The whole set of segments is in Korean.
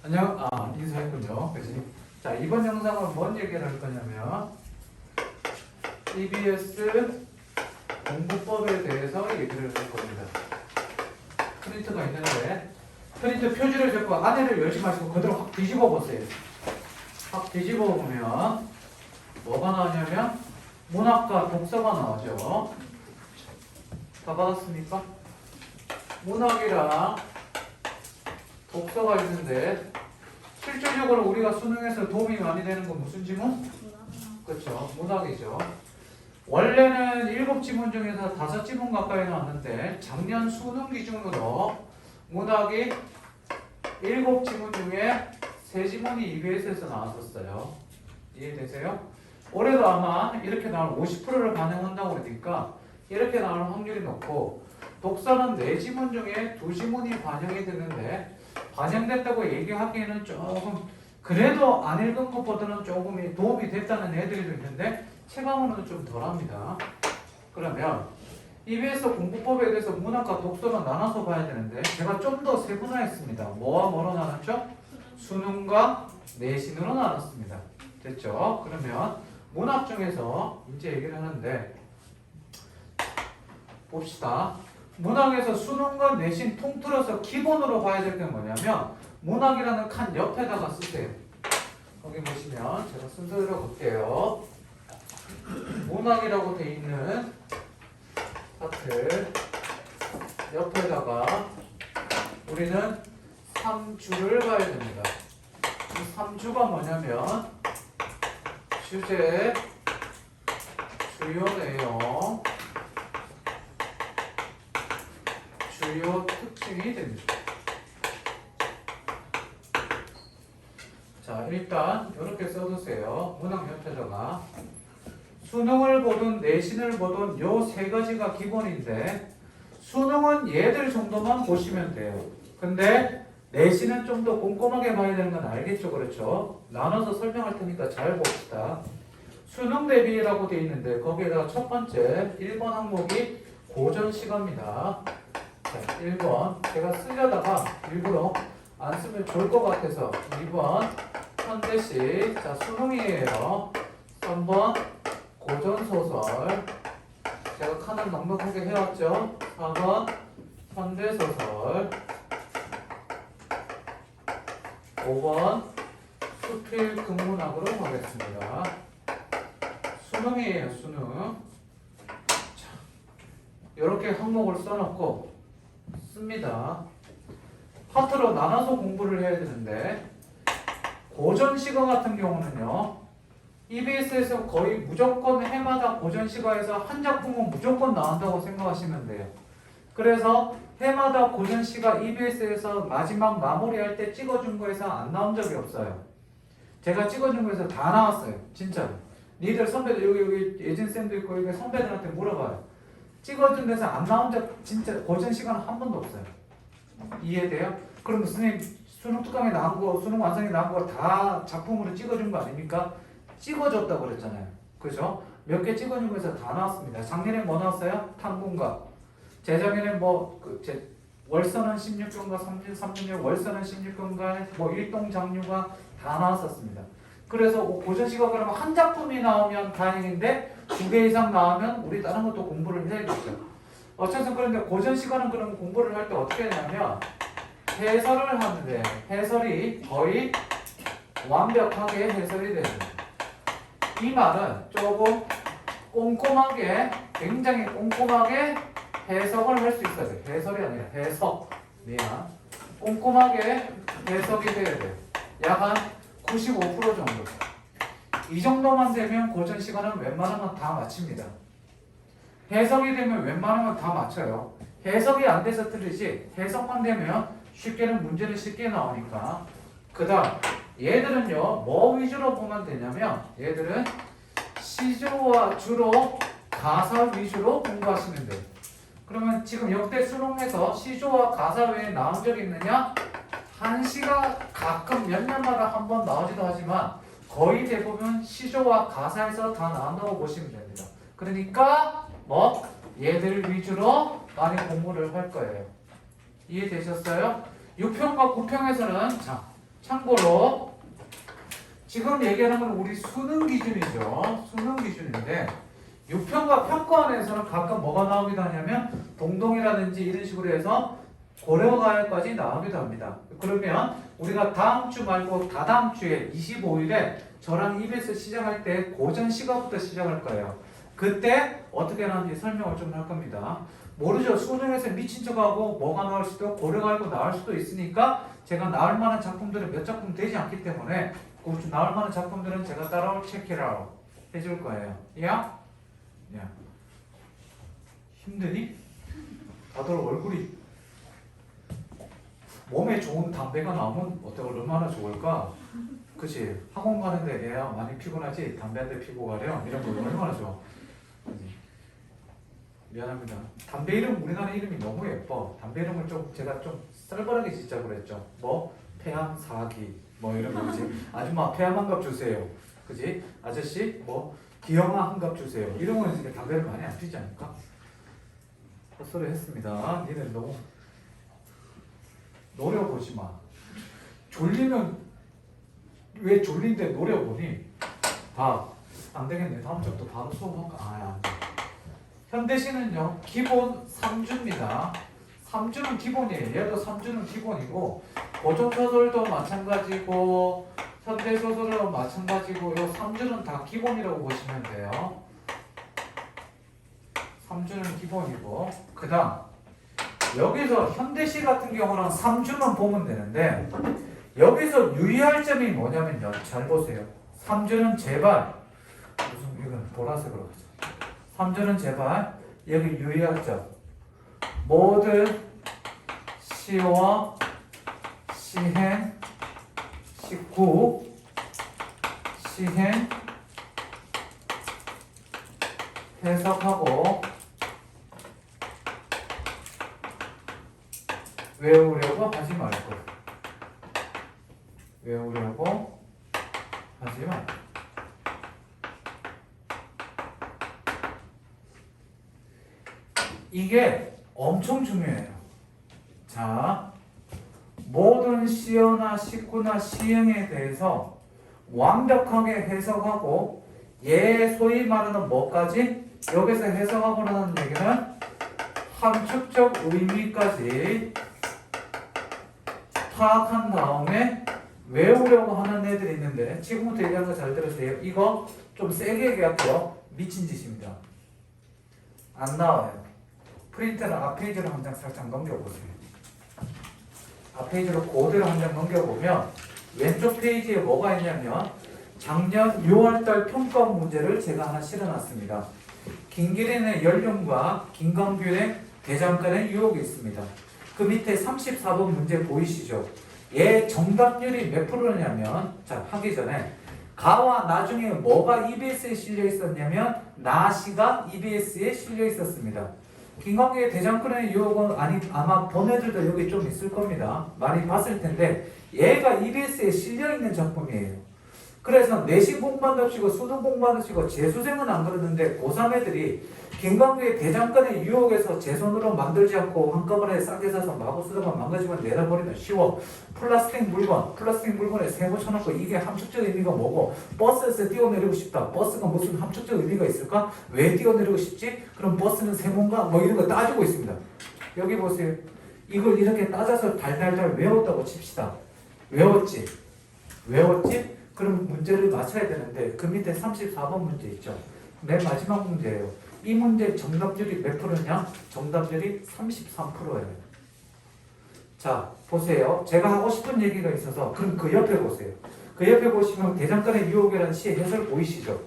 인사했군요. 그치? 자, 이번 영상은 뭔 얘기를 할 거냐면, EBS 공부법에 대해서 얘기를 할 겁니다. 프린트가 있는데, 프린트 표지를 잡고 안에를 열지 마시고 그대로 확 뒤집어 보세요. 확 뒤집어 보면, 뭐가 나오냐면, 문학과 독서가 나오죠. 다 받았습니까? 문학이랑 독서가 있는데 실질적으로 우리가 수능에서 도움이 많이 되는 건 무슨 지문? 그렇죠. 문학이죠. 원래는 7지문 중에서 5지문 가까이 나왔는데 작년 수능 기준으로 문학이 7지문 중에 3지문이 EBS에서 나왔었어요. 이해되세요? 올해도 아마 이렇게 나올 50%를 반영한다고 그러니까 이렇게 나올 확률이 높고, 독서는 4지문 중에 2지문이 반영이 되는데 반영됐다고 얘기하기에는 조금, 그래도 안 읽은 것보다는 조금 도움이 됐다는 애들이 있는데 체감으로는 좀 덜합니다. 그러면 EBS 공부법에 대해서 문학과 독서는 나눠서 봐야 되는데 제가 좀 더 세분화했습니다. 뭐와 뭐로 나눴죠? 수능과 내신으로 나눴습니다. 됐죠? 그러면 문학 중에서 이제 얘기를 하는데 봅시다. 문학에서 수능과 내신 통틀어서 기본으로 봐야 될 게 뭐냐면 문학이라는 칸 옆에다가 쓰세요. 거기 보시면 제가 순서대로 볼게요. 문학이라고 돼 있는 파트 옆에다가 우리는 3주를 봐야 됩니다. 이 3주가 뭐냐면 주제, 주요 내용, 주요 특징이 됩니다. 자, 일단 이렇게 써두세요. 문학 옆에다가 수능을 보든 내신을 보든 요 3가지가 기본인데 수능은 얘들 정도만 보시면 돼요. 근데 내신은 좀 더 꼼꼼하게 봐야 되는 건 알겠죠? 그렇죠? 나눠서 설명할 테니까 잘 봅시다. 수능 대비라고 되어 있는데 거기에다가 첫 번째 1번 항목이 고전시가입니다. 자, 1번 제가 쓰려다가 일부러 안 쓰면 좋을 것 같아서 2번 현대시, 자 수능이에요. 3번 고전소설, 제가 칸을 넉넉하게 해왔죠. 4번 현대소설, 5번 수필 극문학으로 가겠습니다. 수능이에요. 수능. 자, 이렇게 항목을 써놓고 씁니다. 파트로 나눠서 공부를 해야 되는데 고전시가 같은 경우는요, EBS에서 거의 무조건 해마다 고전시가에서 한 작품은 무조건 나온다고 생각하시면 돼요. 그래서 해마다 고전시가 EBS에서 마지막 마무리할 때 찍어준 거에서 안 나온 적이 없어요. 제가 찍어준 거에서 다 나왔어요. 진짜로. 니들 선배들, 여기 예진쌤도 있고 여기 선배들한테 물어봐요. 찍어준 데서 안 나온 적 진짜 고전시간은 한 번도 없어요. 이해돼요? 그럼 선생님 수능 특강에 나온 거, 수능 완성에 나온 거 다 작품으로 찍어준 거 아닙니까? 찍어줬다고 그랬잖아요. 그죠? 몇 개 찍어준 거에서 다 나왔습니다. 작년에 뭐 나왔어요? 탐군가. 재작년에 월서는 16건가, 3년에 월서는 16건가, 일동장류가 다 나왔었습니다. 그래서 고전시가 그러면 한 작품이 나오면 다행인데 2개 이상 나오면 우리 다른 것도 공부를 해야겠죠. 어쨌든 그런데 고전시간은 그럼 공부를 할 때 어떻게 하냐면 해설을 하는데 해설이 거의 완벽하게 해설이 됩니다. 이 말은 조금 꼼꼼하게, 굉장히 꼼꼼하게 해석을 할 수 있어야 돼요. 해설이 아니라 해석. 미안. 꼼꼼하게 해석이 돼야 돼요. 약 한 95% 정도. 이 정도만 되면 고전 시간은 웬만한 건 다 마칩니다. 해석이 되면 웬만한 건 다 맞춰요. 해석이 안 돼서 틀리지 해석만 되면 쉽게는 문제는 쉽게 나오니까. 그 다음 얘들은요 뭐 위주로 보면 되냐면 얘들은 시조와 주로 가사 위주로 공부하시면 돼요. 그러면 지금 역대 수능에서 시조와 가사 외에 나온 적이 있느냐? 한시가 가끔 몇 년마다 한 번 나오기도 하지만 거의 대부분 시조와 가사에서 다 나온다고 보시면 됩니다. 그러니까 얘들 위주로 많이 공부를 할 거예요. 이해되셨어요? 6평과 9평에서는 자 참고로 지금 얘기하는 건 우리 수능 기준이죠. 수능 기준인데 유평과 평가원에서는 가끔 뭐가 나오기도 하냐면 동동이라든지 이런 식으로 해서 고려가을까지 나오기도 합니다. 그러면 우리가 다음 주 말고 다다음 주에 25일에 저랑 EBS 시작할 때 고전 시간부터 시작할 거예요. 그때 어떻게 나오는지 설명을 좀 할 겁니다. 모르죠. 수능에서 미친 척하고 뭐가 나올 수도 고려가을고 나올 수도 있으니까 제가 나올 만한 작품들은 몇 작품 되지 않기 때문에 그 나올 만한 작품들은 제가 따로 체크를 해줄 거예요. 야? 야. 힘드니? 다들 얼굴이 몸에 좋은 담배가 나오면 어때 얼마나 좋을까? 그치? 학원 가는데 애야 많이 피곤하지? 담배 한 대 피고 가렴? 이런 거 얼마나 좋아? 그치? 미안합니다. 담배 이름 우리나라 이름이 너무 예뻐. 담배 이름을 좀 제가 좀 쌀벌하게 짓자고 그랬죠. 뭐 폐암 사기 뭐 이런 거 그지? 아줌마 폐암 한 갑 주세요. 그지? 아저씨 뭐 기형아 한 갑 주세요. 이런 거는 이제 담배를 많이 안 피지 않을까? 헛소리 했습니다. 니는 너무 노려보지 마. 졸리면 왜 졸린데 노려보니? 안 되겠네. 다음 주부터 바로 수업할까? 안 돼. 현대시는요 기본 3주입니다. 3주는 기본이에요. 얘도 3주는 기본이고 고전소설도 마찬가지고 현대소설도 마찬가지고 요 3주는 다 기본이라고 보시면 돼요. 3주는 기본이고 그 다음 여기서 현대시 같은 경우는 3주만 보면 되는데 여기서 유의할 점이 뭐냐면요. 잘 보세요. 3주는 제발 무슨 이건 보라색으로 가자. 3주는 제발 여기 유의할 점 모든 시와 시행 식구 시행 해석하고 외우려고 하지 말고 외우려고 하지 말고 이게 엄청 중요해요. 자, 모든 시어나 식구나 시행에 대해서 완벽하게 해석하고 얘 소위 말하는 뭐까지? 여기서 해석하고는 얘기는 함축적 의미까지 파악한 다음에 외우려고 하는 애들이 있는데 지금부터 얘기한 거 잘 들으세요. 이거 좀 세게 얘기할게요. 미친 짓입니다. 안 나와요. 프린트는 앞페이지로 한 장 살짝 넘겨보세요. 앞페이지로 그대로 한 장 넘겨보면 왼쪽 페이지에 뭐가 있냐면 작년 6월달 평가 문제를 제가 하나 실어놨습니다. 김기린의 연륜과 김광균의 대장간의 유혹이 있습니다. 그 밑에 34번 문제 보이시죠? 얘 정답률이 몇 프로냐면 자 하기 전에 가와 나중에 뭐가 EBS에 실려 있었냐면 나시가 EBS에 실려 있었습니다. 김광규의 대장간의 유혹은 아마 본 애들도 여기 좀 있을 겁니다. 많이 봤을 텐데 얘가 EBS에 실려 있는 작품이에요. 그래서 내신 공부한답시고 수능 공부한답시고 재수생은 안 그러는데 고3 애들이 김광규의 대장간의 유혹에서 제 손으로 만들지 않고 한꺼번에 싸게 사서 마구 쓰다만 망가지면 내다버리면 쉬워. 플라스틱 물건에 세모 쳐놓고 이게 함축적 의미가 뭐고 버스에서 뛰어내리고 싶다. 버스가 무슨 함축적 의미가 있을까? 왜 뛰어내리고 싶지? 그럼 버스는 세모인가? 뭐 이런 거 따지고 있습니다. 여기 보세요. 이걸 이렇게 따져서 달달달 외웠다고 칩시다. 외웠지? 그럼 문제를 맞춰야 되는데 그 밑에 34번 문제 있죠. 맨 마지막 문제예요. 이 문제 정답률이 몇 프로냐? 정답률이 33%예요. 자, 보세요. 제가 하고 싶은 얘기가 있어서 그럼 그 옆에 보세요. 그 옆에 보시면 대장간의 유혹이라는 시 해설 보이시죠?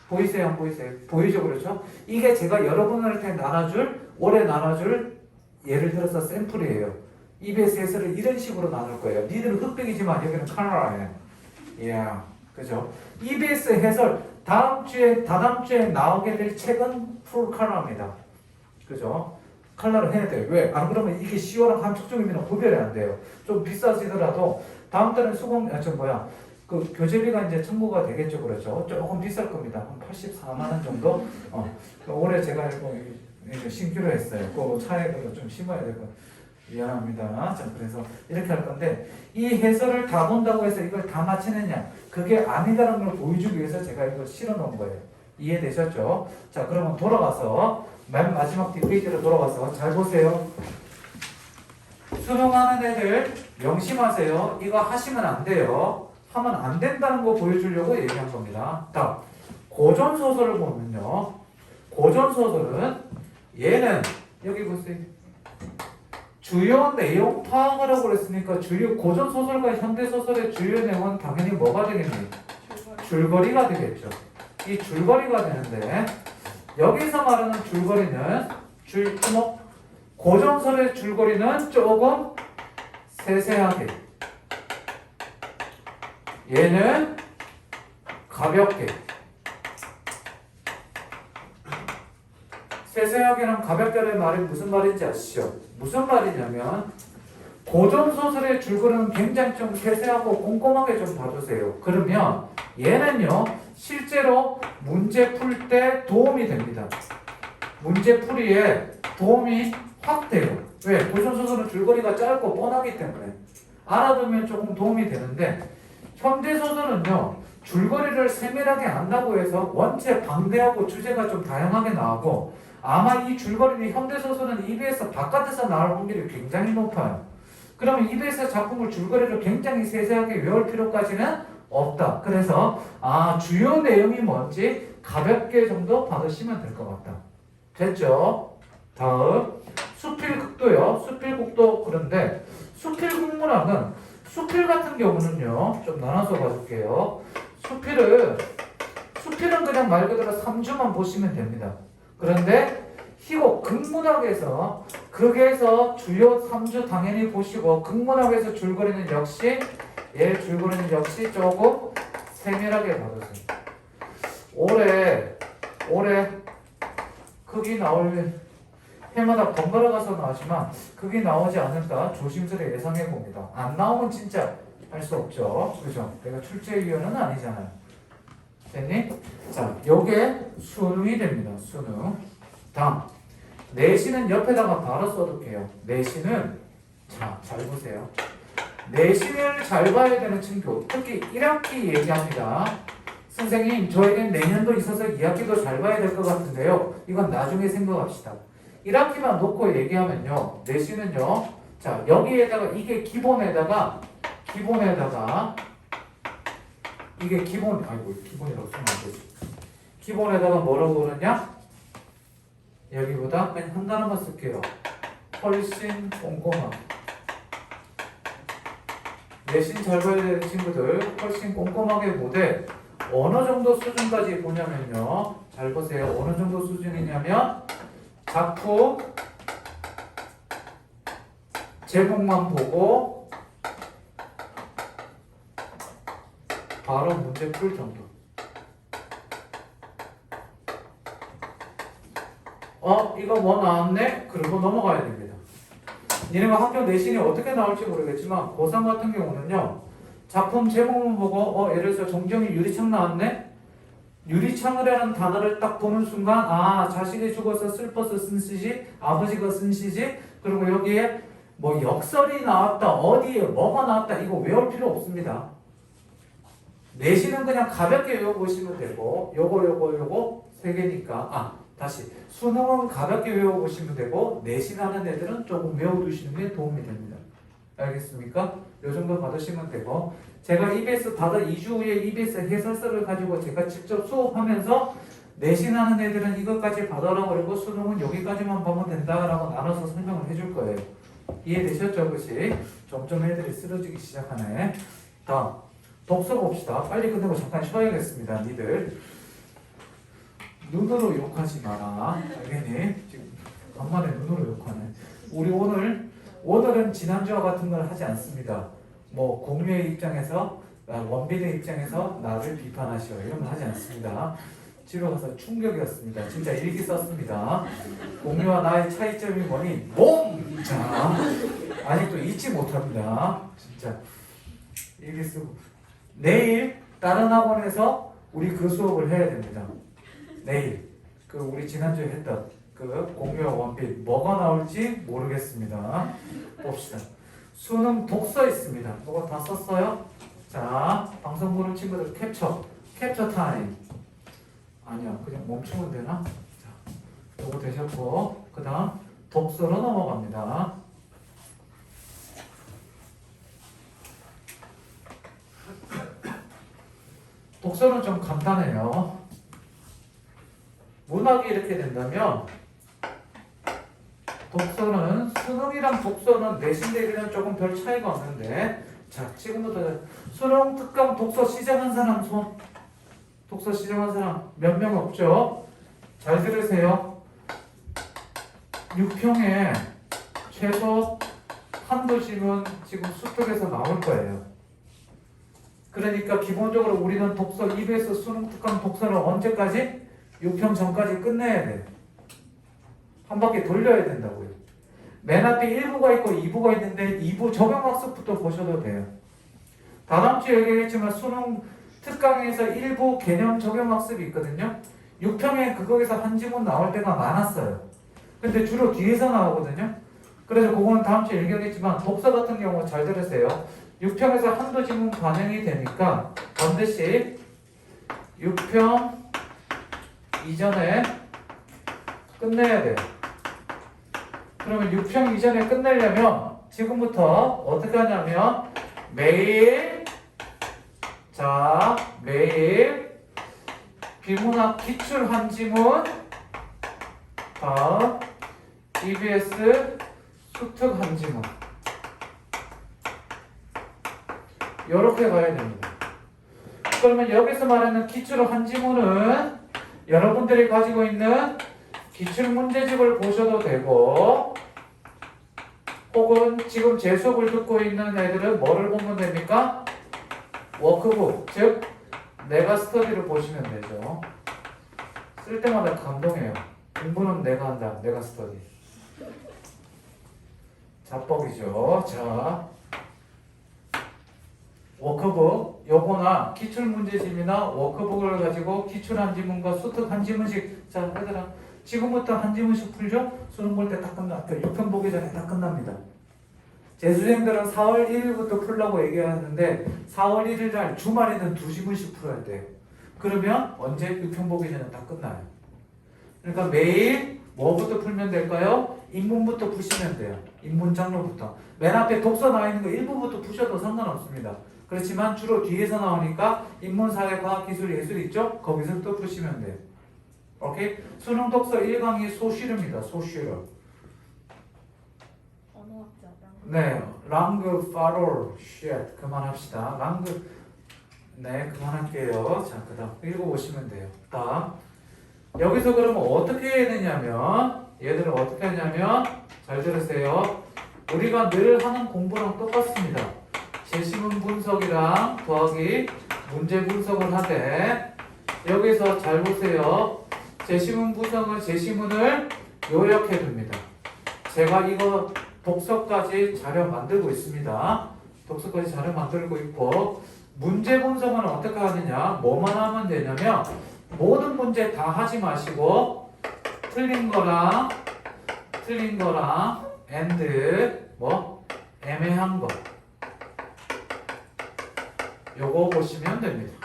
보이세요? 안 보이세요? 보이죠? 그렇죠? 이게 제가 여러분한테 올해 나눠줄 예를 들어서 샘플이에요. EBS 해설을 이런 식으로 나눌 거예요. 니들은 흑백이지만 여기는 카라라예요. 그죠? EBS 해설 다다음 주에 나오게 될 책은 풀 컬러입니다. 그죠? 컬러를 해야 돼요. 왜? 안 그러면 이게 시어랑 함축적 의미는 구별이 안 돼요. 좀 비싸지더라도 다음 달에 그 교재비가 이제 청구가 되겠죠. 그렇죠? 조금 비쌀 겁니다. 한 84만 원 정도? 올해 제가 신기로 했어요. 그 차에 좀 심어야 될 거. 미안합니다. 자, 그래서 이렇게 할 건데 이 해설을 다 본다고 해서 이걸 다 맞히느냐? 그게 아니다라는 걸 보여주기 위해서 제가 이걸 실어 놓은 거예요. 이해되셨죠? 자, 그러면 돌아가서 맨 마지막 뒷페이지로 돌아가서 잘 보세요. 수능하는 애들 명심하세요. 이거 하시면 안 돼요. 하면 안 된다는 거 보여주려고 얘기한 겁니다. 다음, 고전소설을 보면요. 고전소설은 얘는 여기 보세요. 주요 내용 파악을 하고 그랬으니까 주요 고전소설과 현대소설의 주요 내용은 당연히 뭐가 되겠니? 줄거리가 되겠죠. 이 줄거리가 되는데 여기서 말하는 줄거리는 주목 고전설의 줄거리는 조금 세세하게 얘는 가볍게 세세하게랑 가볍게의 말이 무슨 말인지 아시죠? 무슨 말이냐면 고전소설의 줄거리는 굉장히 좀 세세하고 꼼꼼하게 좀 봐주세요. 그러면 얘는요 실제로 문제 풀 때 도움이 됩니다. 문제 풀이에 도움이 확 돼요. 왜? 고전소설은 줄거리가 짧고 뻔하기 때문에 알아두면 조금 도움이 되는데 현대소설은요 줄거리를 세밀하게 안다고 해서 원체 방대하고 주제가 좀 다양하게 나오고 아마 이 줄거리는 현대소설은 EBS 바깥에서 나올 확률이 굉장히 높아요. 그러면 EBS 작품을 줄거리를 굉장히 세세하게 외울 필요까지는 없다. 그래서 주요 내용이 뭔지 가볍게 정도 받으시면 될 것 같다. 됐죠? 다음 수필극도요. 수필극도 그런데 수필국문학은 수필 같은 경우는요 좀 나눠서 봐줄게요. 수필은 그냥 말 그대로 3주만 보시면 됩니다. 그런데 희곡 극문학에서 극에서 주요 3주 당연히 보시고 극문학에서 줄거리는 역시 줄거리는 역시 조금 세밀하게 봐주세요. 올해 극이 나올 해마다 번갈아 가서 나오지만 그게 나오지 않을까 조심스레 예상해 봅니다. 안 나오면 진짜 할 수 없죠. 그죠? 내가 출제위원은 아니잖아요. 됐니? 자, 요게 수능이 됩니다. 수능. 다음. 내신은 옆에다가 바로 써둘게요. 내신은 자, 잘 보세요. 내신을 잘 봐야 되는 친구, 특히 1학기 얘기합니다. 선생님, 저에겐 내년도 있어서 2학기도 잘 봐야 될 것 같은데요. 이건 나중에 생각합시다. 1학기만 놓고 얘기하면요. 내신은요. 자, 여기에다가 이게 기본에다가 이게 기본이라고 쓰면 안 되지. 기본에다가 뭐라고 그러냐? 여기보다 그냥 한 단어만 쓸게요. 훨씬 꼼꼼하게. 내신 잘 봐야 되는 친구들 훨씬 꼼꼼하게 보되 어느 정도 수준까지 보냐면요. 잘 보세요. 어느 정도 수준이냐면 작품 제목만 보고 바로 문제 풀 정도. 이거 뭐 나왔네? 그러고 넘어가야 됩니다. 니네가 학교 내신이 어떻게 나올지 모르겠지만 고3 같은 경우는요. 작품 제목만 보고 예를 들어서 정정이 유리창 나왔네? 유리창이라는 단어를 딱 보는 순간 자식이 죽어서 슬퍼서 쓴 시지 아버지가 쓴 시지 그리고 여기에 뭐 역설이 나왔다 어디에 뭐가 나왔다 이거 외울 필요 없습니다. 내신은 그냥 가볍게 외워보시면 되고 요거 세 개니까 다시 수능은 가볍게 외워보시면 되고 내신하는 애들은 조금 외워두시는 게 도움이 됩니다. 알겠습니까? 요 정도 받으시면 되고 제가 EBS 받아 2주 후에 EBS 해설서를 가지고 제가 직접 수업하면서 내신하는 애들은 이것까지 받아라고 그러고 수능은 여기까지만 보면 된다라고 나눠서 설명을 해줄 거예요. 이해되셨죠? 그치? 점점 애들이 쓰러지기 시작하네. 다음 독서 봅시다. 빨리 끝내고 잠깐 쉬어야겠습니다. 니들 눈으로 욕하지 마라. 알겠니? 지금 간만에 눈으로 욕하네. 우리 오늘은 지난주와 같은 걸 하지 않습니다. 뭐 공유의 입장에서 원빈의 입장에서 나를 비판하시오 이런 거 하지 않습니다. 집에 가서 충격이었습니다. 진짜 일기 썼습니다. 공유와 나의 차이점이 뭐니? 몸! 자, 아직도 잊지 못합니다. 진짜 일기 쓰고 내일 다른 학원에서 우리 그 수업을 해야 됩니다. 내일 우리 지난주에 했던 그 공유와 원픽 뭐가 나올지 모르겠습니다. 봅시다. 수능 독서 있습니다. 이거 다 썼어요? 자, 방송 보는 친구들 캡처 타임. 아니야, 그냥 멈추면 되나? 자, 요거 되셨고, 그 다음 독서로 넘어갑니다. 독서는 좀 간단해요. 문학이 이렇게 된다면 독서는 수능이랑 독서는 내신 대비는 조금 별 차이가 없는데, 자, 지금부터 수능 특강 독서 시작한 사람 손. 독서 시작한 사람 몇 명 없죠? 잘 들으세요. 6평에 최소 한두 질문 지금 수특에서 나올 거예요. 그러니까 기본적으로 우리는 독서 2배에서 수능 특강 독서를 언제까지? 6평 전까지 끝내야 돼. 한 바퀴 돌려야 된다고요. 맨 앞에 1부가 있고 2부가 있는데 2부 적용학습부터 보셔도 돼요. 다다음 주에 얘기했지만 수능 특강에서 1부 개념 적용학습이 있거든요. 6평에 그거에서 한 지문 나올 때가 많았어요. 근데 주로 뒤에서 나오거든요. 그래서 그거는 다음 주에 얘기하겠지만 독서 같은 경우 잘 들으세요. 6평에서 한두 지문 반영이 되니까 반드시 6평 이전에 끝내야 돼요. 그러면 6평 이전에 끝내려면 지금부터 어떻게 하냐면 매일 비문학 기출 한 지문, 다음 EBS 수특 한 지문, 이렇게 가야 됩니다. 그러면 여기서 말하는 기출 한 지문은 여러분들이 가지고 있는 기출 문제집을 보셔도 되고, 혹은 지금 제 수업을 듣고 있는 애들은 뭐를 보면 됩니까? 워크북, 즉 내가 스터디를 보시면 되죠. 쓸 때마다 감동해요. 공부는 내가 한다. 내가 스터디. 자뻑이죠. 자, 워크북 요거나 기출문제집이나 워크북을 가지고 기출 한 지문과 수특 한 지문씩. 자, 얘들아 지금부터 한 지문씩 풀죠? 수능 볼 때 다 끝났다. 6편 보기 전에 다 끝납니다. 재수생들은 4월 1일부터 풀라고 얘기하는데 4월 1일 날 주말에는 2지문씩 풀어야 돼요. 그러면 언제 6편 보기 전에 다 끝나요. 그러니까 매일 뭐부터 풀면 될까요? 인문부터 푸시면 돼요. 인문 장르부터. 맨 앞에 독서 나와 있는 거 일부부터 푸셔도 상관없습니다. 그렇지만 주로 뒤에서 나오니까 인문, 사회, 과학, 기술, 예술 있죠? 거기서부터 푸시면 돼요. 오케이? 수능 독서 1강이 소쉬르입니다. 소쉬르. 언어학자. 네, 랑그 파롤 쉣 그만합시다. 랑그 네 그만할게요. 자, 그다음 읽어보시면 돼요. 다음 여기서 그러면 어떻게 해야 되냐면 얘들은 어떻게 하냐면 잘 들으세요. 우리가 늘 하는 공부랑 똑같습니다. 제시문 분석이랑 더하기 문제 분석을 하되 여기서 잘 보세요. 제시문 분석은 제시문을 요약해 둡니다. 제가 이거 독서까지 자료 만들고 있습니다. 독서까지 자료 만들고 있고 문제 분석은 어떻게 하느냐? 뭐만 하면 되냐면 모든 문제 다 하지 마시고 틀린 거랑 and 뭐 애매한 거 요거 보시면 됩니다.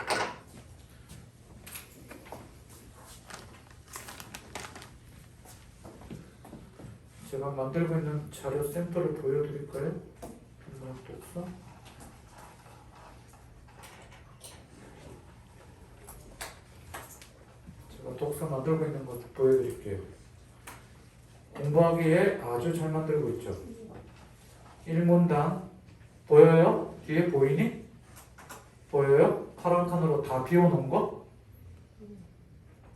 제가 만들고 있는 자료 샘플을 보여드릴까요? 비문학 독서. 제가 독서 만들고 있는 것 보여드릴게요. 공부하기에 아주 잘 만들고 있죠. 1문당 보여요? 뒤에 보이니? 보여요? 파란 칸으로 다 비워놓은 거?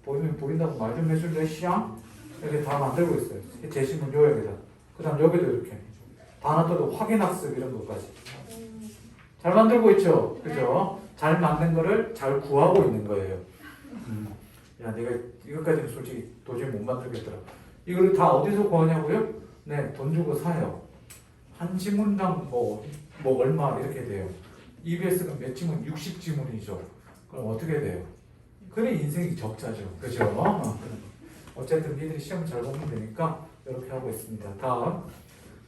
보이면 보인다고 말 좀 해줄래? 시앙? 이렇게 다 만들고 있어요. 제시문 요약이다. 그 다음 여기도 이렇게 단어도 확인학습 이런 것까지 잘 만들고 있죠? 그죠? 잘 만든 거를 잘 구하고 있는 거예요. 야, 내가 이것까지는 솔직히 도저히 못 만들겠더라. 이걸 다 어디서 구하냐고요? 네, 돈 주고 사요. 한 지문당 뭐 얼마 이렇게 돼요. EBS가 몇 지문? 60지문이죠. 그럼 어떻게 돼요? 그래 인생이 적자죠. 그죠? 어쨌든 니들이 시험 잘 보면 되니까 이렇게 하고 있습니다. 다음.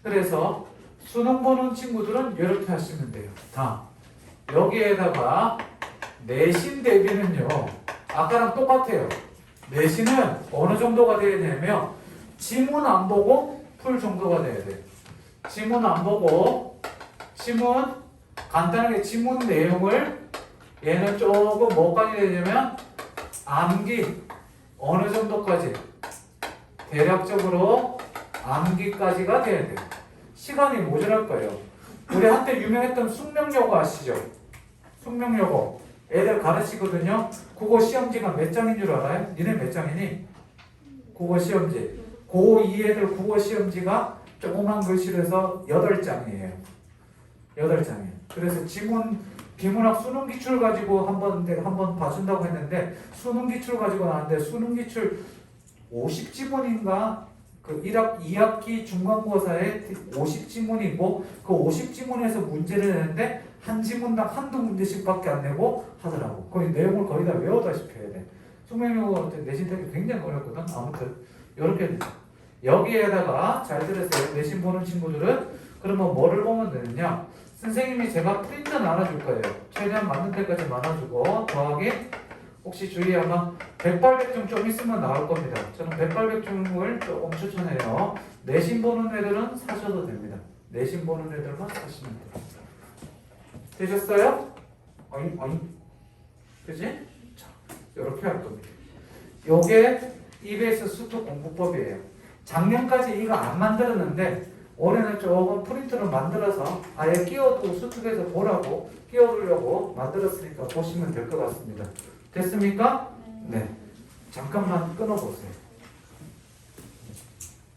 그래서 수능 보는 친구들은 이렇게 하시면 돼요. 다음. 여기에다가 내신 대비는요. 아까랑 똑같아요. 내신은 어느 정도가 돼야 되냐면 지문 안 보고 풀 정도가 돼야 돼요. 지문 안 보고 지문 간단하게 지문 내용을 얘는 조금 뭐까지 되냐면 암기 어느 정도까지 대략적으로 암기까지가 돼야 돼요. 시간이 모자랄 거예요. 우리 한때 유명했던 숙명여고 아시죠? 숙명여고 애들 가르치거든요. 국어 시험지가 몇 장인 줄 알아요? 니네 몇 장이니? 국어 시험지 고2 애들 국어 시험지가 조그만 글씨로 해서 8장이에요. 8장이에요. 그래서 지문 비문학 수능 기출 가지고 한번 봐준다고 했는데 수능 기출 가지고 나왔는데 수능 기출 50지문인가 그 2학기 중간고사에 50지문이고 그 50지문에서 문제를 내는데 한 지문당 한두 문제씩밖에 안 내고 하더라고. 거의 내용을 거의 다 외우다시피 해야 돼. 숙명여고 내신 되기 굉장히 어렵거든. 아무튼 이렇게 여기에다가 잘 들으세요. 내신 보는 친구들은 그러면 뭐를 보면 되느냐? 선생님이 제가 프린트 나눠줄 거예요. 최대한 맞는 데까지 나눠주고 더하기 혹시 주의 아마 백발백중 좀 있으면 나올 겁니다. 저는 백발백중을 조금 추천해요. 내신 보는 애들은 사셔도 됩니다. 내신 보는 애들만 사시면 돼요. 되셨어요? 어이 그지? 자, 이렇게 할 겁니다. 요게 EBS 수투 공부법이에요. 작년까지 이거 안 만들었는데 올해는 조금 프린트를 만들어서 아예 끼워두고 수특에서 보라고 끼워두려고 만들었으니까 보시면 될 것 같습니다. 됐습니까? 네. 잠깐만 끊어보세요.